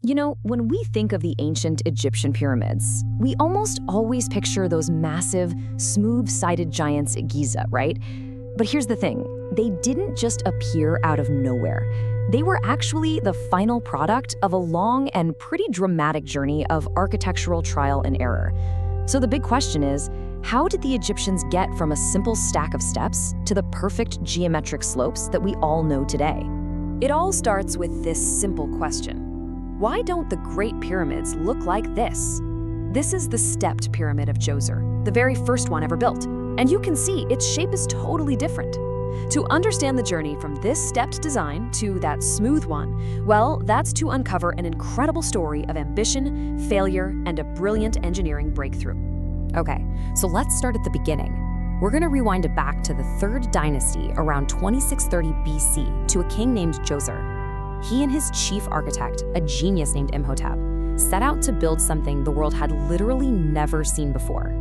When we think of the ancient Egyptian pyramids, we almost always picture those massive, smooth-sided giants at Giza, right? But here's the thing, they didn't just appear out of nowhere. They were actually the final product of a long and pretty dramatic journey of architectural trial and error. So the big question is, how did the Egyptians get from a simple stack of steps to the perfect geometric slopes that we all know today? It all starts with this simple question. Why don't the Great Pyramids look like this? This is the stepped pyramid of Djoser, the very first one ever built. And you can see its shape is totally different. To understand the journey from this stepped design to that smooth one, well, that's to uncover an incredible story of ambition, failure, and a brilliant engineering breakthrough. Okay, so let's start at the beginning. We're going to rewind it back to the 3rd dynasty around 2630 BC to a king named Djoser. He and his chief architect, a genius named Imhotep, set out to build something the world had literally never seen before.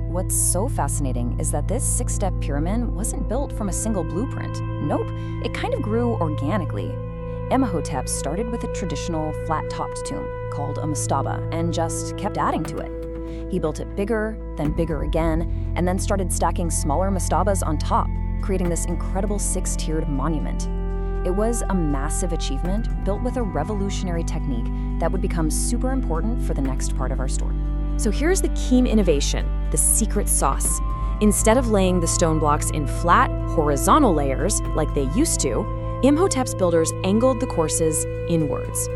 What's so fascinating is that this 6-step pyramid wasn't built from a single blueprint. Nope, it kind of grew organically. Imhotep started with a traditional flat-topped tomb called a mastaba and just kept adding to it. He built it bigger, then bigger again, and then started stacking smaller mastabas on top, creating this incredible 6-tiered monument. It was a massive achievement built with a revolutionary technique that would become super important for the next part of our story. So here's the key innovation, the secret sauce. Instead of laying the stone blocks in flat, horizontal layers like they used to, Imhotep's builders angled the courses inwards.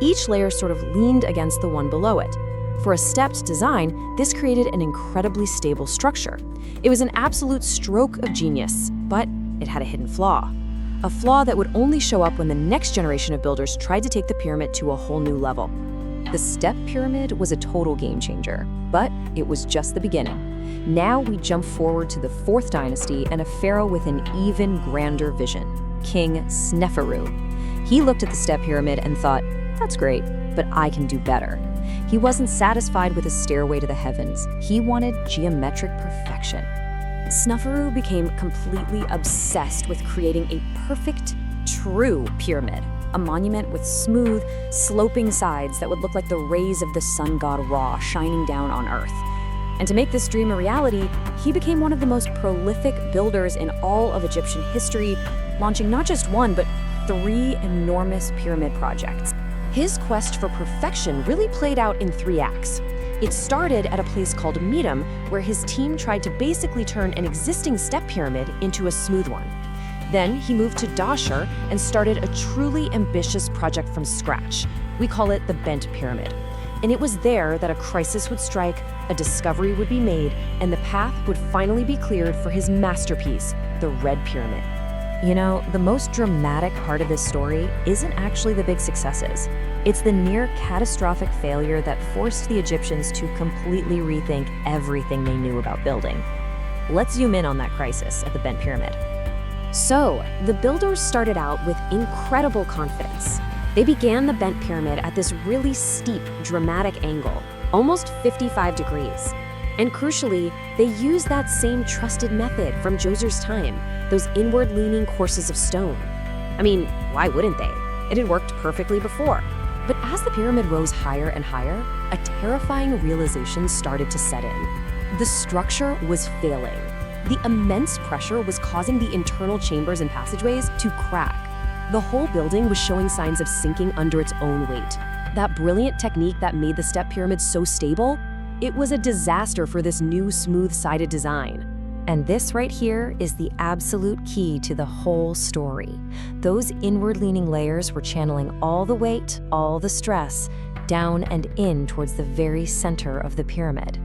Each layer sort of leaned against the one below it. For a stepped design, this created an incredibly stable structure. It was an absolute stroke of genius, but it had a hidden flaw. A flaw that would only show up when the next generation of builders tried to take the pyramid to a whole new level. The step pyramid was a total game changer, but it was just the beginning. Now we jump forward to the 4th dynasty and a pharaoh with an even grander vision, King Sneferu. He looked at the step pyramid and thought, that's great, but I can do better. He wasn't satisfied with a stairway to the heavens. He wanted geometric perfection. Sneferu became completely obsessed with creating a perfect, true pyramid, a monument with smooth, sloping sides that would look like the rays of the sun god Ra shining down on Earth. And to make this dream a reality, he became one of the most prolific builders in all of Egyptian history, launching not just one, but 3 enormous pyramid projects. His quest for perfection really played out in 3 acts. It started at a place called Midam, where his team tried to basically turn an existing step pyramid into a smooth one. Then he moved to Djoser and started a truly ambitious project from scratch. We call it the Bent Pyramid. And it was there that a crisis would strike, a discovery would be made, and the path would finally be cleared for his masterpiece, the Red Pyramid. The most dramatic part of this story isn't actually the big successes. It's the near-catastrophic failure that forced the Egyptians to completely rethink everything they knew about building. Let's zoom in on that crisis at the Bent Pyramid. So, the builders started out with incredible confidence. They began the Bent Pyramid at this really steep, dramatic angle, almost 55 degrees. And crucially, they used that same trusted method from Djoser's time, those inward-leaning courses of stone. I mean, why wouldn't they? It had worked perfectly before. But as the pyramid rose higher and higher, a terrifying realization started to set in. The structure was failing. The immense pressure was causing the internal chambers and passageways to crack. The whole building was showing signs of sinking under its own weight. That brilliant technique that made the step pyramid so stable, it was a disaster for this new smooth-sided design. And this right here is the absolute key to the whole story. Those inward-leaning layers were channeling all the weight, all the stress, down and in towards the very center of the pyramid.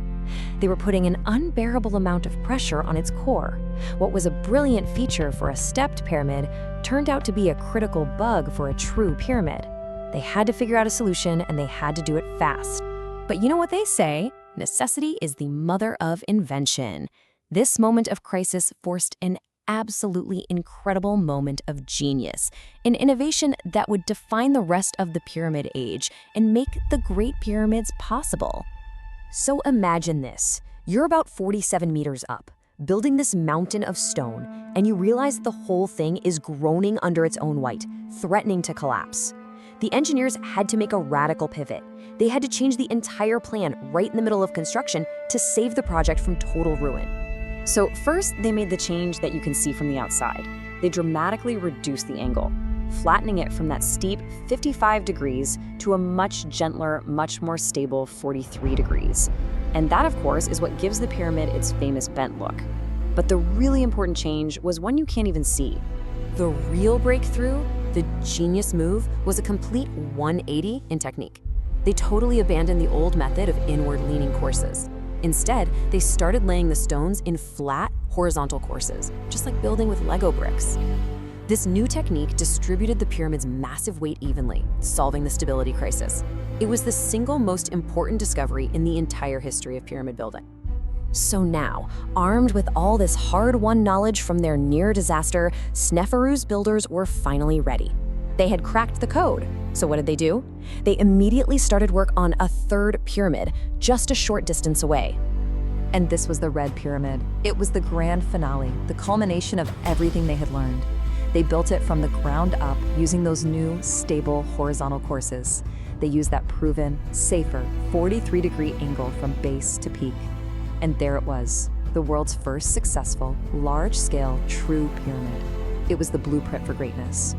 They were putting an unbearable amount of pressure on its core. What was a brilliant feature for a stepped pyramid turned out to be a critical bug for a true pyramid. They had to figure out a solution, and they had to do it fast. But you know what they say? Necessity is the mother of invention. This moment of crisis forced an absolutely incredible moment of genius, an innovation that would define the rest of the pyramid age and make the Great Pyramids possible. So imagine this. You're about 47 meters up, building this mountain of stone, and you realize the whole thing is groaning under its own weight, threatening to collapse. The engineers had to make a radical pivot. They had to change the entire plan right in the middle of construction to save the project from total ruin. So first, they made the change that you can see from the outside. They dramatically reduced the angle, flattening it from that steep 55 degrees to a much gentler, much more stable 43 degrees. And that, of course, is what gives the pyramid its famous bent look. But the really important change was one you can't even see. The real breakthrough, the genius move, was a complete 180 in technique. They totally abandoned the old method of inward-leaning courses. Instead, they started laying the stones in flat, horizontal courses, just like building with Lego bricks. This new technique distributed the pyramid's massive weight evenly, solving the stability crisis. It was the single most important discovery in the entire history of pyramid building. So now, armed with all this hard-won knowledge from their near disaster, Sneferu's builders were finally ready. They had cracked the code. So what did they do? They immediately started work on a third pyramid, just a short distance away. And this was the Red Pyramid. It was the grand finale, the culmination of everything they had learned. They built it from the ground up using those new, stable, horizontal courses. They used that proven, safer 43-degree angle from base to peak. And there it was, the world's first successful, large-scale, true pyramid. It was the blueprint for greatness.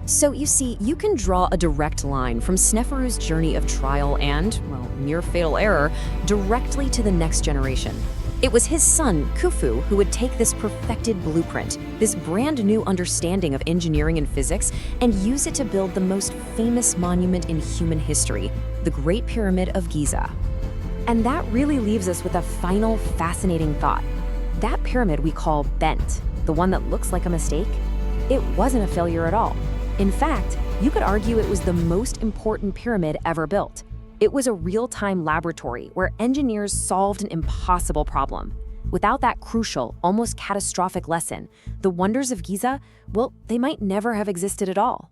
So you see, you can draw a direct line from Sneferu's journey of trial and, well, near fatal error, directly to the next generation. It was his son, Khufu, who would take this perfected blueprint, this brand new understanding of engineering and physics, and use it to build the most famous monument in human history, the Great Pyramid of Giza. And that really leaves us with a final fascinating thought. That pyramid we call bent, the one that looks like a mistake, it wasn't a failure at all. In fact, you could argue it was the most important pyramid ever built. It was a real-time laboratory where engineers solved an impossible problem. Without that crucial, almost catastrophic lesson, the wonders of Giza, well, they might never have existed at all.